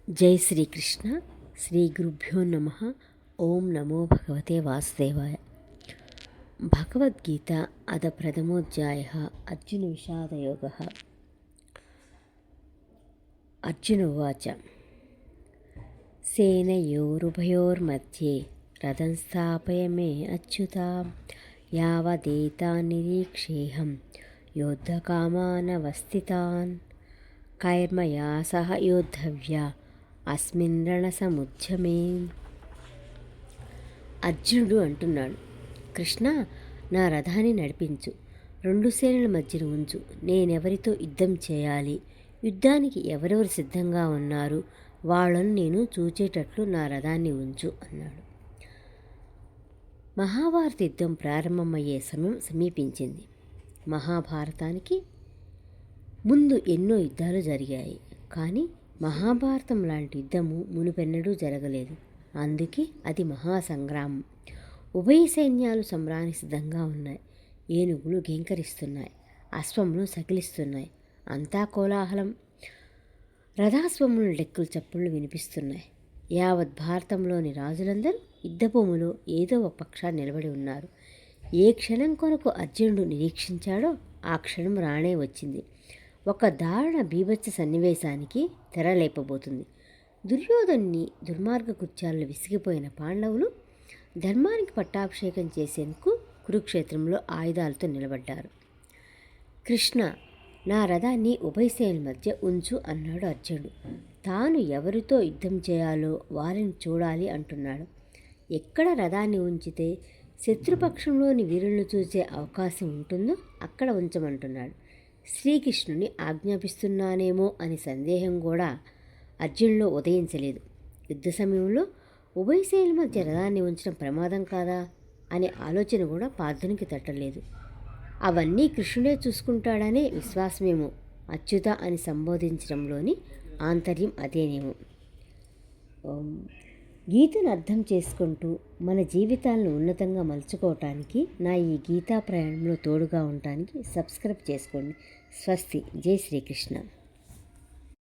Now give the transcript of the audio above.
జై శ్రీకృష్ణ. శ్రీ గురుభ్యో నమ. ఓం నమో భగవతే వాసుదేవాయ. భగవద్గీత అద ప్రథమోధ్యాయ. అర్జున విషాదయోగ. అర్జున ఉవాచ సేనయోరుభయోర్मध्ये రథం స్థాపయ మే అచ్యుత యావదేతాన్నిరీక్షేహం యోద్ధకామానవస్థితాన్ కైర్మయా సహ యోద్ధవ్యా అస్మిన్ రణసముద్యమే. అర్జునుడు అంటున్నాడు, కృష్ణ, నా రథాన్ని నడిపించు, రెండు సేనల మధ్యన ఉంచు. నేనెవరితో యుద్ధం చేయాలి, యుద్ధానికి ఎవరెవరు సిద్ధంగా ఉన్నారు, వాళ్ళను నేను చూచేటట్లు నా రథాన్ని ఉంచు అన్నాడు. మహాభారత యుద్ధం ప్రారంభమయ్యే సమయం సమీపించింది. మహాభారతానికి ముందు ఎన్నో యుద్ధాలు జరిగాయి, కానీ మహాభారతం లాంటి యుద్ధము మునుపెన్నడూ జరగలేదు. అందుకే అది మహాసంగ్రామం. ఉభయ సైన్యాలు సంబరానికి సిద్ధంగా ఉన్నాయి. ఏనుగులు ఘీంకరిస్తున్నాయి, అశ్వములు సకిలిస్తున్నాయి. అంతా కోలాహలం. రథాశ్వముల డెక్కులు చప్పుళ్ళు వినిపిస్తున్నాయి. యావత్ భారతంలోని రాజులందరూ యుద్ధభూమిలో ఏదో ఒక పక్షాన్ని నిలబడి ఉన్నారు. ఏ క్షణం కొరకు అర్జునుడు నిరీక్షించాడో ఆ క్షణం రానే వచ్చింది. ఒక దారుణ బీభత్స సన్నివేశానికి తెరలేపబోతుంది. దుర్యోధనుని దుర్మార్గ కృత్యాలను విసిగిపోయిన పాండవులు ధర్మానికి పట్టాభిషేకం చేసేందుకు కురుక్షేత్రంలో ఆయుధాలతో నిలబడ్డారు. కృష్ణ, నా రథాన్ని ఉభయసేనల మధ్య ఉంచు అన్నాడు అర్జునుడు. తాను ఎవరితో యుద్ధం చేయాలో వారిని చూడాలి అంటున్నాడు. ఎక్కడ రథాన్ని ఉంచితే శత్రుపక్షంలోని వీరులను చూసే అవకాశం ఉంటుందో అక్కడ ఉంచమంటున్నాడు. శ్రీకృష్ణుని ఆజ్ఞాపిస్తున్నానేమో అని సందేహం కూడా అర్జునులో ఉదయించలేదు. యుద్ధ సమయంలో ఉభయసేనల మధ్య రథాన్ని ఉంచడం ప్రమాదం కాదా అనే ఆలోచన కూడా పార్థునికి తట్టలేదు. అవన్నీ కృష్ణుడే చూసుకుంటాడనే విశ్వాసమేమో అచ్యుత అని సంబోధించడంలోని ఆంతర్యం అదేనేమో. గీతను అర్థం చేసుకుంటూ మన జీవితాలను ఉన్నతంగా మలుచుకోవటానికి నా ఈ గీతా ప్రయాణంలో తోడుగా ఉండటానికి సబ్స్క్రైబ్ చేసుకోండి. స్వస్తి. జై శ్రీకృష్ణ.